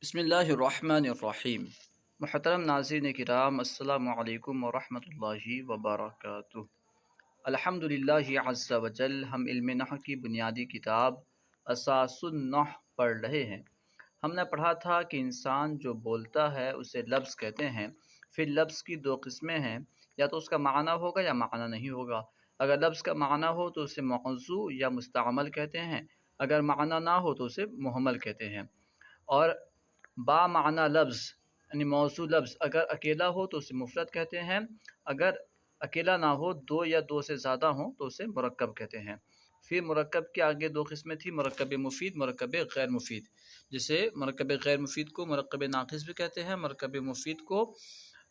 بسم اللہ الرحمن الرحیم۔ محترم ناظرین کرام، السلام علیکم ورحمۃ اللہ وبرکاتہ۔ الحمد للہ عز وجل، ہم علم نحو کی بنیادی کتاب اساس النحو پڑھ رہے ہیں۔ ہم نے پڑھا تھا کہ انسان جو بولتا ہے اسے لفظ کہتے ہیں۔ پھر لفظ کی دو قسمیں ہیں، یا تو اس کا معنی ہوگا یا معنی نہیں ہوگا۔ اگر لفظ کا معنی ہو تو اسے موضوع یا مستعمل کہتے ہیں، اگر معنی نہ ہو تو اسے محمل کہتے ہیں۔ اور با معنی لفظ یعنی موضوع لفظ اگر اکیلا ہو تو اسے مفرد کہتے ہیں، اگر اکیلا نہ ہو، دو یا دو سے زیادہ ہوں تو اسے مرکب کہتے ہیں۔ پھر مرکب کے آگے دو قسمیں تھیں، مرکب مفید، مرکب غیر مفید۔ جسے مرکب غیر مفید کو مرکب ناقص بھی کہتے ہیں، مرکب مفید کو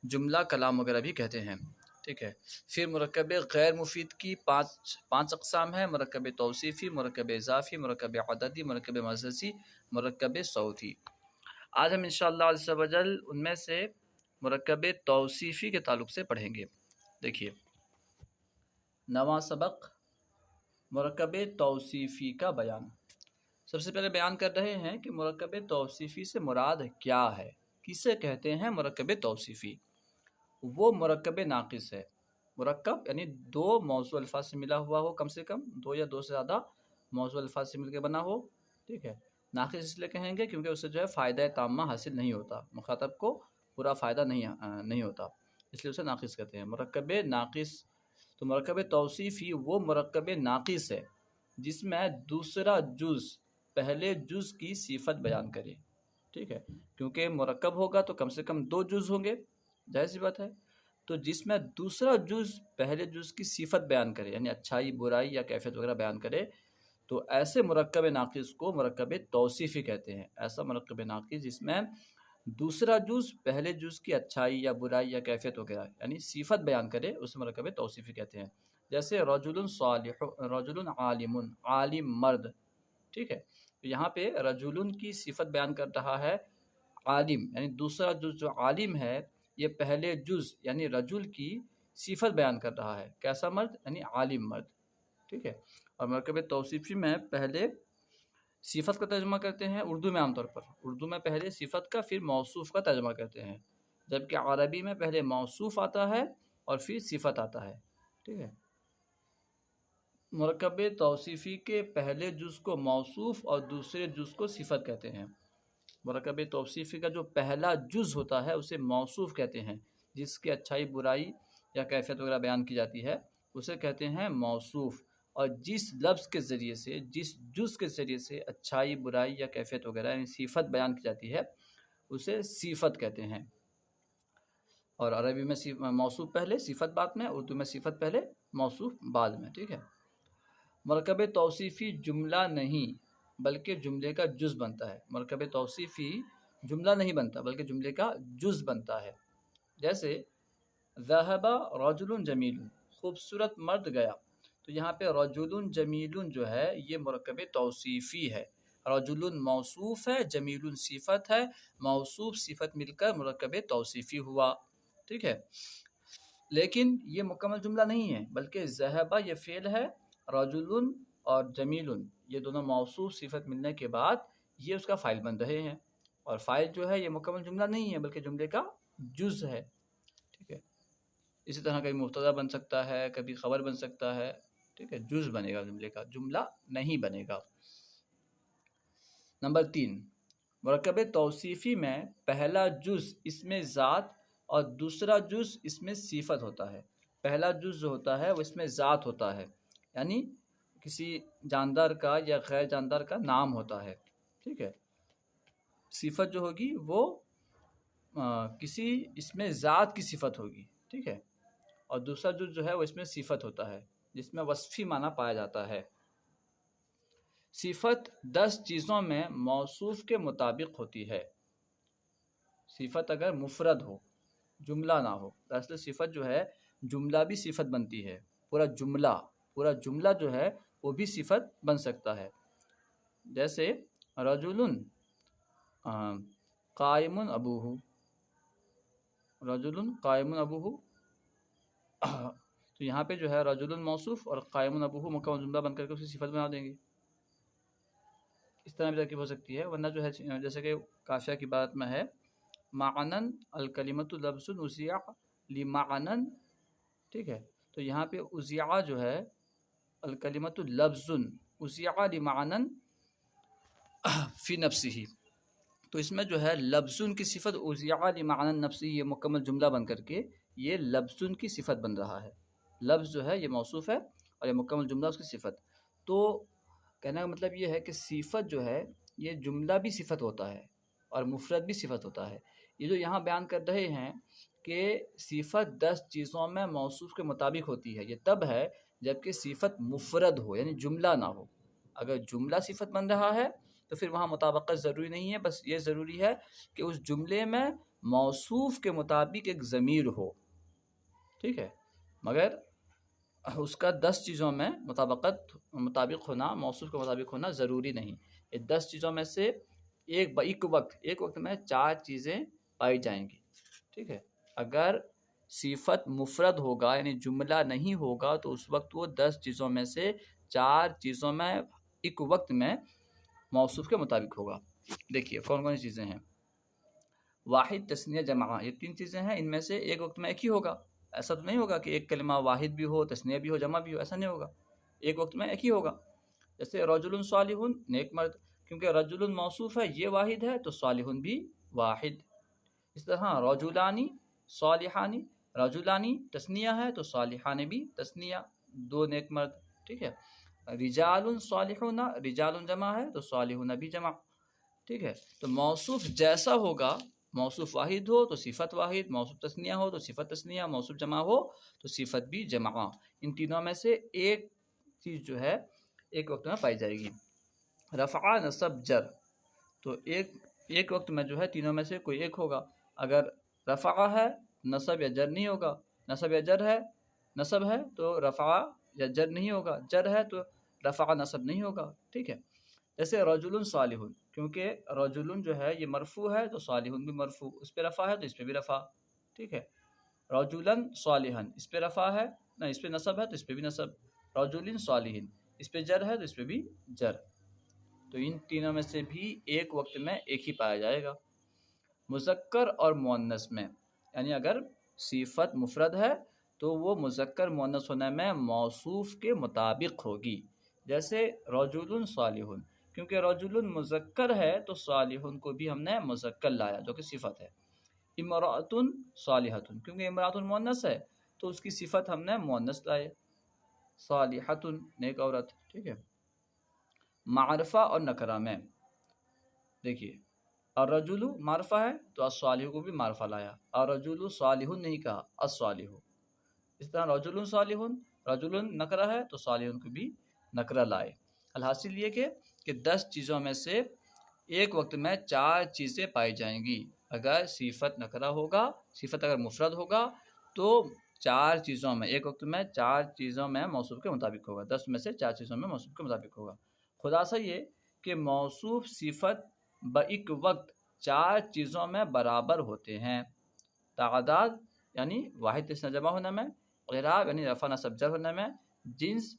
جملہ کلام وغیرہ بھی کہتے ہیں، ٹھیک ہے۔ پھر مرکب غیر مفید کی پانچ اقسام ہیں: مرکب توصیفی، مرکب اضافی، مرکب عددی، مرکب مجازی، مرکب صوتی۔ آج ہم انشاءاللہ عز و جل ان میں سے مرکب توصیفی کے تعلق سے پڑھیں گے۔ دیکھیے، نواں سبق مرکب توصیفی کا بیان۔ سب سے پہلے بیان کر رہے ہیں کہ مرکب توصیفی سے مراد کیا ہے، کسے کہتے ہیں مرکب توصیفی؟ وہ مرکب ناقص ہے۔ مرکب یعنی دو موضوع الفاظ سے ملا ہوا ہو، کم سے کم دو یا دو سے زیادہ موضوع الفاظ سے مل کے بنا ہو، ٹھیک ہے۔ ناقص اس لیے کہیں گے کیونکہ اس سے جو ہے فائدہ تامہ حاصل نہیں ہوتا، مخاطب کو پورا فائدہ نہیں ہوتا، اس لیے اسے ناقص کہتے ہیں۔ مرکب ناقص، تو مرکب توصیفی وہ مرکب ناقص ہے جس میں دوسرا جز پہلے جز کی صفت بیان کرے، ٹھیک ہے۔ کیونکہ مرکب ہوگا تو کم سے کم دو جز ہوں گے، ظاہر سی بات ہے۔ تو جس میں دوسرا جز پہلے جز کی صفت بیان کرے، یعنی اچھائی، برائی یا کیفیت وغیرہ بیان کرے، تو ایسے مرکب ناقص کو مرکب توصیفی کہتے ہیں۔ ایسا مرکب ناقص جس میں دوسرا جز پہلے جز کی اچھائی یا برائی یا کیفیت وغیرہ یعنی صفت بیان کرے، اسے مرکب توصیفی کہتے ہیں۔ جیسے رجل صالح، رجل عالم، عالم مرد، ٹھیک ہے۔ یہاں پہ رجل کی صفت بیان کر رہا ہے عالم، یعنی دوسرا جز جو عالم ہے یہ پہلے جز یعنی رجل کی صفت بیان کر رہا ہے۔ کیسا مرد؟ یعنی عالم مرد، ٹھیک ہے۔ اور مرکب توصیفی میں پہلے صفت کا ترجمہ کرتے ہیں، اردو میں عام طور پر اردو میں پہلے صفت کا پھر موصوف کا ترجمہ کرتے ہیں، جبکہ عربی میں پہلے موصوف آتا ہے اور پھر صفت آتا ہے، ٹھیک ہے۔ مرکب توصیفی کے پہلے جز کو موصوف اور دوسرے جز کو صفت کہتے ہیں۔ مرکب توصیفی کا جو پہلا جز ہوتا ہے اسے موصوف کہتے ہیں، جس کی اچھائی، برائی یا کیفیت وغیرہ بیان کی جاتی ہے اسے کہتے ہیں موصوف، اور جس لفظ کے ذریعے سے، جس جز کے ذریعے سے اچھائی، برائی یا کیفیت وغیرہ یعنی صفت بیان کی جاتی ہے اسے صفت کہتے ہیں۔ اور عربی میں موصوف پہلے، صفت بعد میں، اردو میں صفت پہلے، موصوف بعد میں، ٹھیک ہے۔ مرکب توصیفی جملہ نہیں بلکہ جملے کا جز بنتا ہے۔ مرکب توصیفی جملہ نہیں بنتا بلکہ جملے کا جز بنتا ہے۔ جیسے ذہب رجل جمیل، خوبصورت مرد گیا، تو یہاں پہ رجل جمیل جو ہے یہ مرکب توصیفی ہے۔ رجل موصوف ہے، جمیل صفت ہے، موصوف صفت مل کر مرکب توصیفی ہوا، ٹھیک ہے۔ لیکن یہ مکمل جملہ نہیں ہے بلکہ ذہب یہ فعل ہے، رجل اور جمیل یہ دونوں موصوف صفت ملنے کے بعد یہ اس کا فاعل بن رہے ہیں، اور فاعل جو ہے یہ مکمل جملہ نہیں ہے بلکہ جملے کا جز ہے، ٹھیک ہے۔ اسی طرح کبھی مبتدا بن سکتا ہے، کبھی خبر بن سکتا ہے، ٹھیک ہے۔ جز بنے گا جملے کا، جملہ نہیں بنے گا۔ نمبر 3، مرکب توصیفی میں پہلا جز اس میں ذات اور دوسرا جز اس میں صفت ہوتا ہے۔ پہلا جز جو ہوتا ہے وہ اس میں ذات ہوتا ہے، یعنی کسی جاندار کا یا غیر جاندار کا نام ہوتا ہے، ٹھیک ہے۔ صفت جو ہوگی وہ کسی اس میں ذات کی صفت ہوگی، ٹھیک ہے۔ اور دوسرا جز جو ہے وہ اس میں صفت ہوتا ہے جس میں وصفی معنی پایا جاتا ہے۔ صفت 10 چیزوں میں موصوف کے مطابق ہوتی ہے۔ صفت اگر مفرد ہو، جملہ نہ ہو، دراصل صفت جو ہے جملہ بھی صفت بنتی ہے، پورا جملہ جو ہے وہ بھی صفت بن سکتا ہے۔ جیسے رجل قائم ابوہ، رجل قائم ابوہ، تو یہاں پہ جو ہے رجل موصوف اور قائم ابوہ مکمل جملہ بن کر کے اسی صفت بنا دیں گے۔ اس طرح بھی ترکیب ہو سکتی ہے، ورنہ جو ہے جیسے کہ کافیہ کی بات میں ہے معنن الکلمۃ لفظ اضیع لمعنن، ٹھیک ہے، تو یہاں پہ اضیع جو ہے الکلمۃ لفظ اضیع لمعنن فی نفسہ، تو اس میں جو ہے لفظن کی صفت اضیع لمعنن نفسی، یہ مکمل جملہ بن کر کے یہ لفظن کی صفت بن رہا ہے، لفظ جو ہے یہ موصوف ہے اور یہ مکمل جملہ اس کی صفت۔ تو کہنے کا مطلب یہ ہے کہ صفت جو ہے یہ جملہ بھی صفت ہوتا ہے اور مفرد بھی صفت ہوتا ہے۔ یہ جو یہاں بیان کر رہے ہیں کہ صفت 10 چیزوں میں موصوف کے مطابق ہوتی ہے، یہ تب ہے جبکہ صفت مفرد ہو، یعنی جملہ نہ ہو۔ اگر جملہ صفت بن رہا ہے تو پھر وہاں مطابقت ضروری نہیں ہے، بس یہ ضروری ہے کہ اس جملے میں موصوف کے مطابق ایک ضمیر ہو، ٹھیک ہے، مگر اس کا 10 چیزوں میں مطابق ہونا، موصوف کے مطابق ہونا ضروری نہیں۔ یہ 10 چیزوں میں سے ایک وقت میں 4 چیزیں پائی جائیں گی، ٹھیک ہے۔ اگر صفت مفرد ہوگا یعنی جملہ نہیں ہوگا تو اس وقت وہ 10 چیزوں میں سے 4 چیزوں میں ایک وقت میں موصوف کے مطابق ہوگا۔ دیکھیے کون کون سی چیزیں ہیں۔ واحد، تثنیہ، جمع، یہ 3 چیزیں ہیں، ان میں سے ایک وقت میں ایک ہی ہوگا۔ ایسا تو نہیں ہوگا کہ ایک کلمہ واحد بھی ہو، تثنیہ بھی ہو، جمع بھی ہو، ایسا نہیں ہوگا، ایک وقت میں ایک ہی ہوگا۔ جیسے رجل صالح، نیک مرد، کیونکہ رجل موصوف ہے یہ واحد ہے تو صالح بھی واحد۔ اس طرح رجلانی صالحانی، رجلانی تثنیہ ہے تو صالحان بھی تثنیہ، 2 نیک مرد، ٹھیک ہے۔ رجال صالحون، رجال جمع ہے تو صالحون بھی جمع، ٹھیک ہے۔ تو موصوف جیسا ہوگا، موصوف واحد ہو تو صفت واحد، موصوف تثنیہ ہو تو صفت تثنیہ، موصوف جمع ہو تو صفت بھی جمع، ان تینوں میں سے ایک چیز جو ہے ایک وقت میں پائی جائے گی۔ رفع، نصب، جر، تو ایک وقت میں جو ہے تینوں میں سے کوئی ایک ہوگا۔ اگر رفع ہے نصب یا جر نہیں ہوگا، نصب یا جر ہے، نصب ہے تو رفع یا جر نہیں ہوگا، جر ہے تو رفع نصب نہیں ہوگا، ٹھیک ہے۔ جیسے رجل صالح، کیونکہ رجل جو ہے یہ مرفوع ہے تو صالح بھی مرفوع، اس پہ رفع ہے تو اس پہ بھی رفع، ٹھیک ہے۔ رجلا صالحا، اس پہ رفع ہے نہ، اس پہ نصب ہے تو اس پہ بھی نصب، رجل صالح، اس پہ جر ہے تو اس پہ بھی جر، تو ان تینوں میں سے بھی ایک وقت میں ایک ہی پایا جائے گا۔ مذکر اور مؤنث میں، یعنی اگر صفت مفرد ہے تو وہ مذکر مؤنث ہونے میں موصوف کے مطابق ہوگی۔ جیسے رجل صالح، کیونکہ رجل مذکر ہے تو صالح کو بھی ہم نے مذکر لایا جو کہ صفت ہے۔ امرأۃ صالحۃ، کیونکہ امرأۃ مؤنث ہے تو اس کی صفت ہم نے مؤنث لائے، صالحۃ نیک عورت، ٹھیک ہے۔ معرفہ اور نکرہ میں دیکھیے، الرجل معرفہ ہے تو الصالح کو بھی معرفہ لایا، الرجل صالح نہیں کہا، الصالح۔ اس طرح رجل صالح، رجل نکرہ ہے تو صالح کو بھی نکرہ لائے۔ الحاصل یہ کہ 10 چیزوں میں سے ایک وقت میں 4 چیزیں پائی جائیں گی۔ اگر صفت نکرہ ہوگا، صفت اگر مفرد ہوگا تو 4 چیزوں میں، ایک وقت میں 4 چیزوں میں موصوف کے مطابق ہوگا، 10 میں سے 4 چیزوں میں موصوف کے مطابق ہوگا۔ خلاصہ یہ کہ موصوف صفت بإک وقت 4 چیزوں میں برابر ہوتے ہیں، تعداد یعنی واحد تثنیہ جمع ہونے میں، اعراب یعنی رفع نصب جر ہونے میں، جنس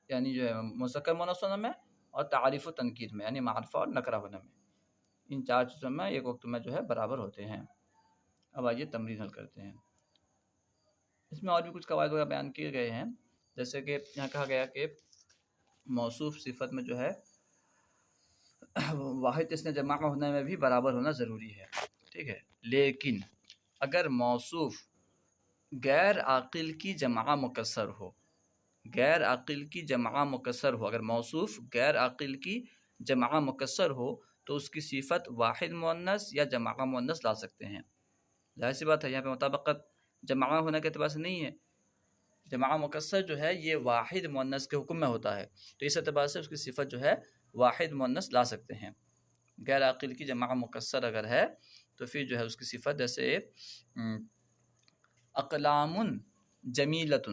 یعنی جو ہے مذکر مؤنث ہونے میں، اور تعریف و تنکیر میں یعنی معرفہ اور نکرہ ہونے میں، ان 4 چیزوں میں ایک وقت میں جو ہے برابر ہوتے ہیں۔ اب آئیے تمرین حل کرتے ہیں۔ اس میں اور بھی کچھ قواعد وغیرہ بیان کیے گئے ہیں، جیسے کہ یہاں کہا گیا کہ موصوف صفت میں جو ہے واحد تثنیہ جمع ہونے میں بھی برابر ہونا ضروری ہے، ٹھیک ہے۔ لیکن اگر موصوف غیر عاقل کی جمع مکسر ہو، غیر عاقل کی جمع مکسر ہو، اگر موصوف غیر عاقل کی جمع مکسر ہو تو اس کی صفت واحد مؤنث یا جمع مؤنث لا سکتے ہیں۔ ظاہر سی بات ہے یہاں پہ مطابقت جمع ہونے کے اعتبار سے نہیں ہے، جمع مکسر جو ہے یہ واحد مؤنث کے حکم میں ہوتا ہے، تو اس اعتبار سے اس کی صفت جو ہے واحد مؤنث لا سکتے ہیں۔ غیر عاقل کی جمع مکسر اگر ہے تو پھر جو ہے اس کی صفت جیسے اقلام جمیلۃ،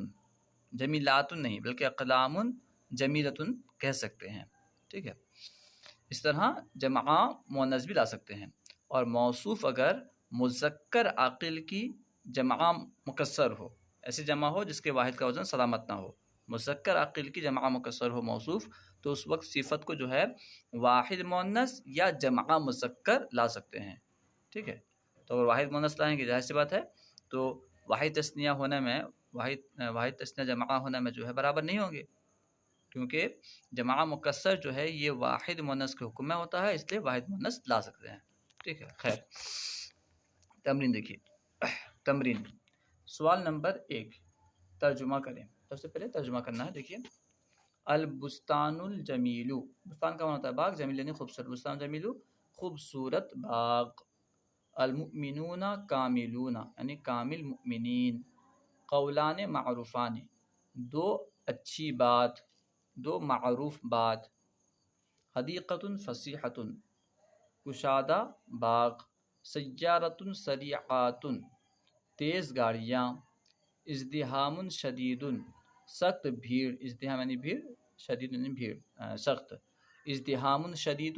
جمیلات نہیں بلکہ اقلام جمیلۃ کہہ سکتے ہیں، ٹھیک ہے۔ اس طرح جمع مؤنث بھی لا سکتے ہیں۔ اور موصوف اگر مذکر عاقل کی جمع مکسر ہو، ایسی جمع ہو جس کے واحد کا وزن سلامت نہ ہو، مذکر عاقل کی جمع مکسر ہو موصوف تو اس وقت صفت کو جو ہے واحد مؤنث یا جمع مذکر لا سکتے ہیں، ٹھیک ہے۔ تو اگر واحد مؤنث لائیں گے ظاہر سی بات ہے تو واحد تثنیہ ہونے میں واحد تثنیہ جمع ہونے میں جو ہے برابر نہیں ہوں گے، کیونکہ جمع مکسر جو ہے یہ واحد مؤنث کے حکم میں ہوتا ہے، اس لیے واحد مؤنث لا سکتے ہیں، ٹھیک ہے۔ خیر، تمرین دیکھیے، تمرین سوال نمبر 1 ترجمہ کریں۔ سب سے پہلے ترجمہ کرنا ہے، دیکھیے البستان الجمیل، بستان کا معنی ہوتا ہے باغ، جمیل یعنی خوبصورت، بستان جمیل خوبصورت باغ، المؤمنون کاملون یعنی کامل مؤمنین، قولان معروفان دو اچھی بات، دو معروف بات، حدیقۃ فصیحۃ کشادہ باغ، سیارۃ سریعات تیز گاڑیاں، ازدحام شدید سخت بھیڑ، ازدحام یعنی بھیڑ، شدید یعنی بھیڑ سخت، ازدحام شدید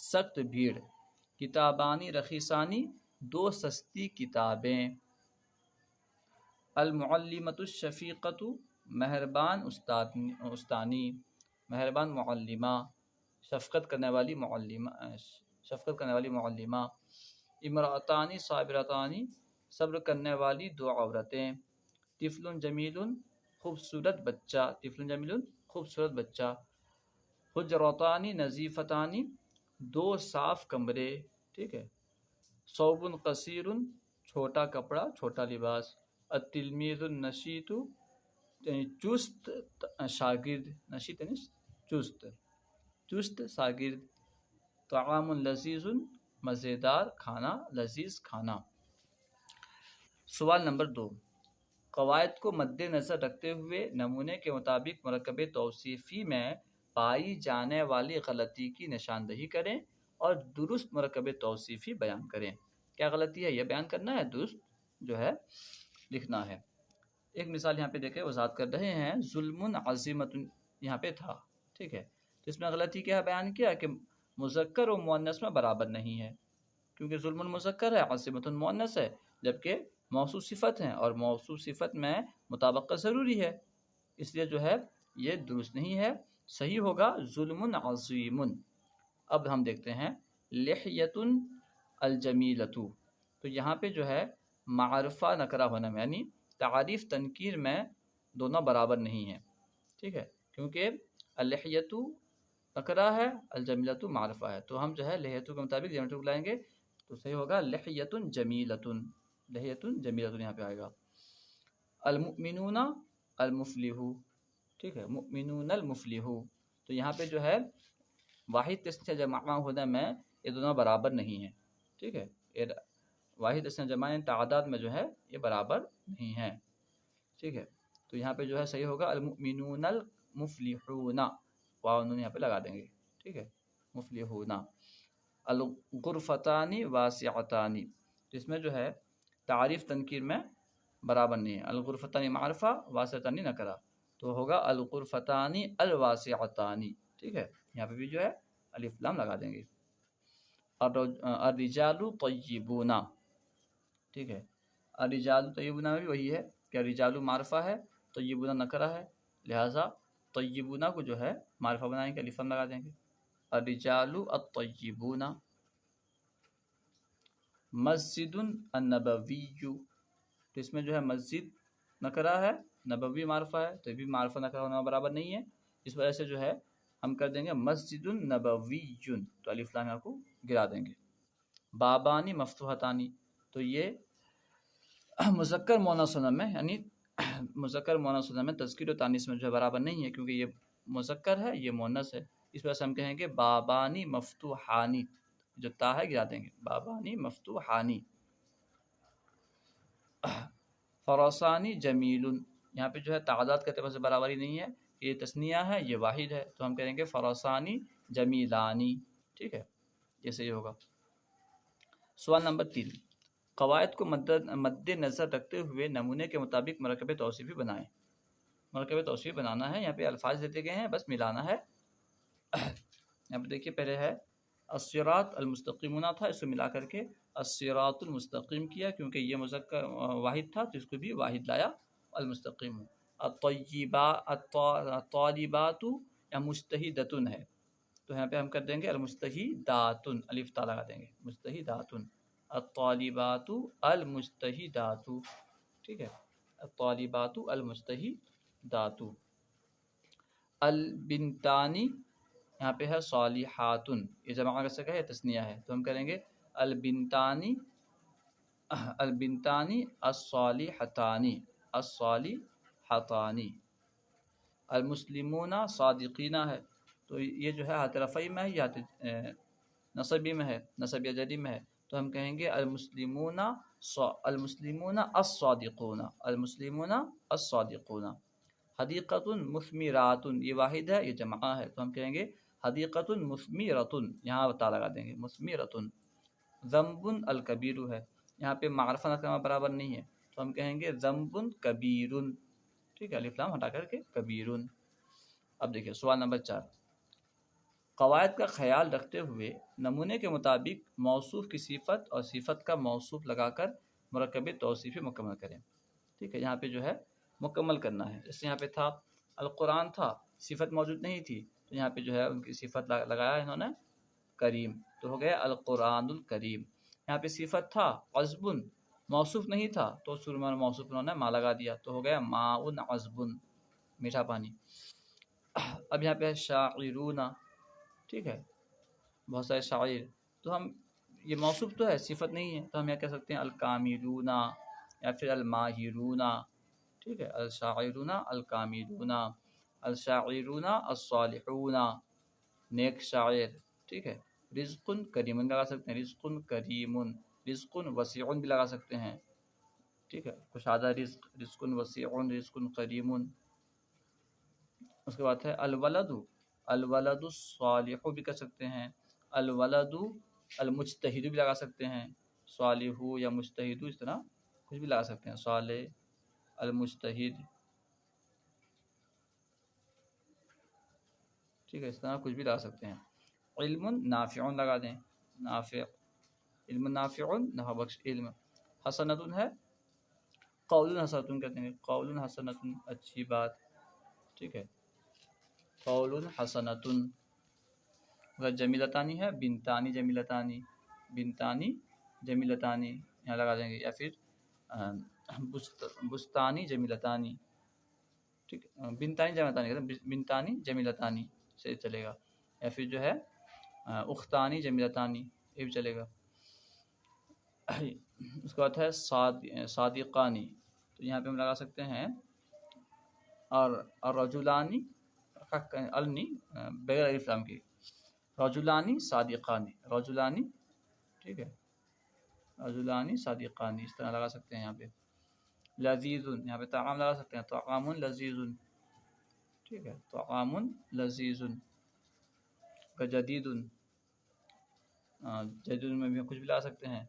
سخت بھیڑ، کتابانی رخیصانی دو سستی کتابیں، المعلمۃ الشفیقۃ مہربان استانی، مہربان معلمہ، شفقت کرنے والی معلمہ، امرأتان صابرتان صبر کرنے والی دو عورتیں، طفل جمیل خوبصورت بچہ، طفل جمیل خوبصورت بچہ، حجرتان نظیفتان دو صاف کمرے، ٹھیک ہے، ثوب قصیر چھوٹا کپڑا، چھوٹا لباس، التلمیذ النشیط یعنی چست شاگرد، نشیط یعنی چست شاگرد، طعام لذیذ مزیدار کھانا، لذیذ کھانا۔ سوال نمبر 2 قواعد کو مد نظر رکھتے ہوئے نمونے کے مطابق مرکب توصیفی میں پائی جانے والی غلطی کی نشاندہی کریں اور درست مرکب توصیفی بیان کریں۔ کیا غلطی ہے یہ بیان کرنا ہے، درست جو ہے لکھنا ہے۔ ایک مثال یہاں پہ دیکھیں وضاحت کر رہے ہیں، ظلم عظیمت یہاں پہ تھا، ٹھیک ہے، تو اس میں غلطی کیا بیان کیا کہ مذکر و مؤنث میں برابر نہیں ہے، کیونکہ ظلم مذکر ہے، عظیمت مؤنث ہے، جبکہ موصوف صفت ہیں اور موصوف صفت میں مطابقت ضروری ہے، اس لیے جو ہے یہ درست نہیں ہے، صحیح ہوگا ظلم عظیم۔ اب ہم دیکھتے ہیں لحیۃ الجمیلۃ، تو یہاں پہ جو ہے معرفہ نکرہ ہونے میں یعنی تعریف تنکیر میں دونوں برابر نہیں ہیں، ٹھیک ہے، کیونکہ اللحیۃ نکرہ ہے، الجمیلۃ معرفہ ہے، تو ہم جو ہے لحیۃ کے مطابق جمیلۃ کو لائیں گے تو صحیح ہوگا لحیۃ جمیلۃ، لحیۃ جمیلۃ یہاں پہ آئے گا۔ المؤمنون المفلح، ٹھیک ہے، مؤمنون المفلح، تو یہاں پہ جو ہے واحد تثنیہ جمع ہونے میں یہ دونوں برابر نہیں ہیں، ٹھیک ہے، واحد تثنیہ جمع تعداد میں جو ہے یہ برابر نہیں ہیں، ٹھیک ہے، تو یہاں پہ جو ہے صحیح ہوگا المؤمنون المفلحون، واو نون یہاں پہ لگا دیں گے، ٹھیک ہے، مفلحون۔ الغرفتان واسعتان، جس میں جو ہے تعریف تنکیر میں برابر نہیں ہے، الغرفتان معرفہ واسعتان نکرہ، تو ہوگا الغرفتان الواسعتان، ٹھیک ہے، یہاں پہ بھی جو ہے الف لام لگا دیں گے۔ الرجال طیبون، ٹھیک ہے، الرجال طیبون بھی وہی ہے کہ الرجال معرفہ ہے، طیبون نکرہ ہے، لہٰذا طیبون کو جو ہے معرفہ بنائیں گے، الف لام لگا دیں گے۔ الرجال الطیبون، مسجد النبوی، تو اس میں جو ہے مسجد نکرہ ہے، نبوی معرفہ ہے، تو یہ بھی معرفہ نکرہ ہونا برابر نہیں ہے، اس وجہ سے جو ہے ہم کر دیں گے مسجد النبوی، تو الف لام کو گرا دیں گے۔ بابانی مفتوحتانی، تو یہ مذکر مؤنث ہونے میں یعنی مذکر مؤنث ہونے میں تذکیر و تانیث میں جو ہے برابر نہیں ہے، کیونکہ یہ مذکر ہے یہ مؤنث ہے، اس وجہ سے ہم کہیں گے بابانی مفتوحانی، جو تا ہے گرا دیں گے، بابانی مفتوحانی۔ فرسانی جمیل، یہاں پہ جو ہے تعداد کے اعتبار سے برابری نہیں ہے، یہ تثنیہ ہے یہ واحد ہے، تو ہم کہیں گے فرسانی جمیلانی، ٹھیک ہے، یہ صحیح ہوگا۔ سوال نمبر 3 قواعد کو مد نظر رکھتے ہوئے نمونے کے مطابق مرکب توصیفی بنائیں۔ مرکب توصیفی بنانا ہے، یہاں پہ الفاظ دیتے گئے ہیں، بس ملانا ہے۔ یہاں پہ دیکھیے پہلے ہے الصراط المستقیمون تھا، اس کو ملا کر کے الصراط المستقیم کیا، کیونکہ یہ مذکر واحد تھا تو اس کو بھی واحد لایا، المستقیم۔ الطالبات یا مجتہدتن ہے، تو یہاں پہ ہم کر دیں گے المجتہداتن، الف تا لگا دیں گے، مجتہداتن، الطالبات المجتہدات، ٹھیک ہے، الطالبات المجتہدات، البنتانی یہاں پہ ہے صالحاتن، یہ جمع کا صیغہ ہے، تثنیہ ہے، تو ہم کریں گے البنتانی، البنتانی الصالحتانی، الصالحتانی، المسلمون صادقین ہے، تو یہ جو ہے ہاتھ رفعی میں ہے یا نصبی میں ہے، نصب یا جری میں ہے، تو ہم کہیں گے المسلمون المسلمون الصادقون، المسلمون الصادقون، حدیقۃ مثمرات یہ واحد ہے، یہ جمع ہے، تو ہم کہیں گے حدیقۃ مثمرۃ، یہاں تا لگا دیں گے، مثمرۃ، ذنب الکبیر ہے، یہاں پہ معرفہ نکرہ برابر نہیں ہے، تو ہم کہیں گے ذنب کبیر، ٹھیک ہے، الف لام ہٹا کر کے کبیر۔ اب دیکھیں سوال نمبر 4، قواعد کا خیال رکھتے ہوئے نمونے کے مطابق موصوف کی صفت اور صفت کا موصوف لگا کر مرکب توصیفی مکمل کریں، ٹھیک ہے، یہاں پہ جو ہے مکمل کرنا ہے، جیسے یہاں پہ تھا القرآن تھا، صفت موجود نہیں تھی، تو یہاں پہ جو ہے ان کی صفت لگایا انہوں نے کریم، تو ہو گیا القرآن الکریم۔ یہاں پہ صفت تھا عذب، موصوف نہیں تھا، تو سرما موصوف انہوں نے ما لگا دیا، تو ہو گیا ماء عذب، میٹھا پانی۔ اب یہاں پہ ہے شاعرون، ٹھیک ہے، بہت سارے شاعر، تو ہم یہ موصوف تو ہے، صفت نہیں ہے، تو ہم یہ کہہ سکتے ہیں الکاملون یا پھر الماہرون، ٹھیک ہے، الشاعرون الکاملون، الشاعرون الصالحون، نیک شاعر، ٹھیک ہے، رزق کریم لگا سکتے ہیں، رزق کریم، رزق وسیع بھی لگا سکتے ہیں، ٹھیک ہے، کشادہ رزق، رزق وسیع، رزق کریم۔ اس کے بعد ہے الولد، الولد الصالح بھی کر سکتے ہیں، الولد المجتہد بھی لگا سکتے ہیں، صالح یا مجتہد، اس طرح کچھ بھی لگا سکتے ہیں، صالح، المجتہد، ٹھیک ہے، اس طرح کچھ بھی لگا سکتے ہیں۔ علم نافع لگا دیں، نافع، علم نافع، نفع بخش علم۔ حسنۃ ہے، قول حسنۃ کہتے ہیں، قول حسنۃ اچھی بات، ٹھیک ہے، قول حسنۃ۔ اگر جمیلتانی ہے، بنتانی جمیلتانی، بنتانی جمیلتانی یہاں لگا دیں گے، یا پھر بستانی جمیلتانی، ٹھیک ہے، بنتانی جمیلتانی کہتے ہیں، بنتانی جمیلتانی سے چلے گا، یا پھر جو ہے اختانی جمیلتانی، یہ بھی چلے گا۔ اس کے بعد ہے صادقانی، تو یہاں پہ ہم لگا سکتے ہیں اور رجولانی، النی بغیر الف لام کی، رجولانی صادقانی، رجولانی، ٹھیک ہے، رجولانی صادقانی، اس طرح لگا سکتے ہیں۔ یہاں پہ لذیذ، یہاں پہ طعام لگا سکتے ہیں، طعام لذیذ، ٹھیک ہے، طعام لذیذ۔ جدید، جدید میں بھی کچھ بھی لا سکتے ہیں،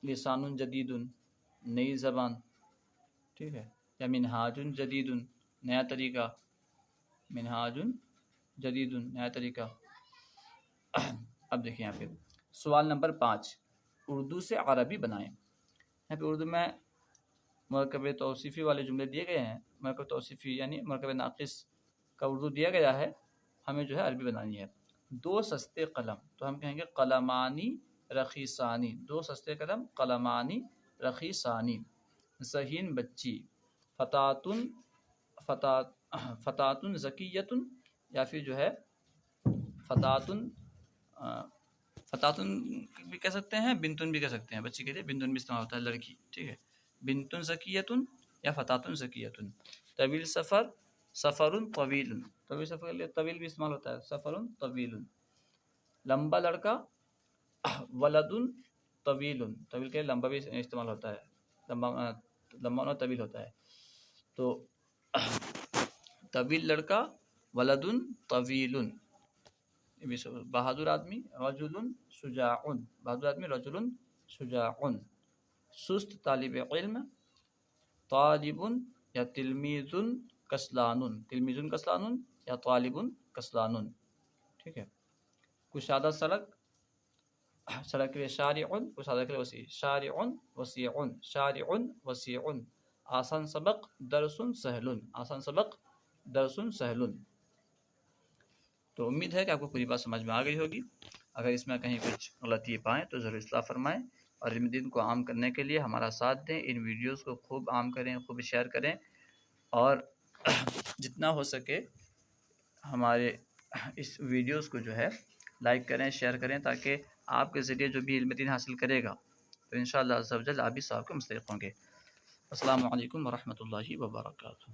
لسان جدید، نئی زبان، ٹھیک ہے، یا منہاج جدید، نیا طریقہ، منہاج جدید، نیا طریقہ۔ اب دیکھیں یہاں پہ سوال نمبر 5، اردو سے عربی بنائیں۔ یہاں پہ اردو میں مرکب توصیفی والے جملے دیے گئے ہیں، مرکب توصیفی یعنی مرکب ناقص کا اردو دیا گیا ہے، ہمیں جو ہے عربی بنانی ہے۔ دو سستے قلم، تو ہم کہیں گے قلمانی رخیصانی، دو سستے قلم قلمانی رخیصانی۔ ذہین بچی، فتاتن، فتاتن ذکیتن، یا پھر جو ہے فتاتن، فتاتن بھی کہہ سکتے ہیں، بنتن بھی کہہ سکتے ہیں، بچی کے لیے بنتن بھی استعمال ہوتا ہے، لڑکی، ٹھیک ہے، بنتن ذکیتن یا فتاتن ذکیتن۔ طویل سفر، سفر طویل، طویل سفر کے لیے طویل بھی استعمال ہوتا ہے، سفر طویل۔ لمبا لڑکا، ولد طویل، طویل کے لیے لمبا بھی استعمال ہوتا ہے، لمبا اور طویل ہوتا ہے، تو طویل لڑکا، ولد طویل۔ بہادر آدمی، رجل شجاع، بہادر آدمی رجل شجاع۔ سست طالب علم، طالب یا تلمیذ کسلان، تلمیذ کسلان یا طالب کسلان، ٹھیک ہے۔ کشادہ سڑک، سڑک کے لیے شارع، کشادہ کے لیے وسیع، شارع وسیع، شارع وسیع۔ آسان سبق درسن سہلن، آسان سبق درسن سہلن۔ تو امید ہے کہ آپ کو پوری بات سمجھ میں آ گئی ہوگی۔ اگر اس میں کہیں کچھ غلطی پائیں تو ضرور اصلاح فرمائیں، اور علم دین کو عام کرنے کے لیے ہمارا ساتھ دیں، ان ویڈیوز کو خوب عام کریں، خوب شیئر کریں، اور جتنا ہو سکے ہمارے اس ویڈیوز کو جو ہے لائک کریں، شیئر کریں، تاکہ آپ کے ذریعے جو بھی علم دین حاصل کرے گا تو انشاءاللہ عز و جل آپ بھی ثواب کے مستحق ہوں گے۔ السلام علیکم ورحمۃ اللہ وبرکاتہ۔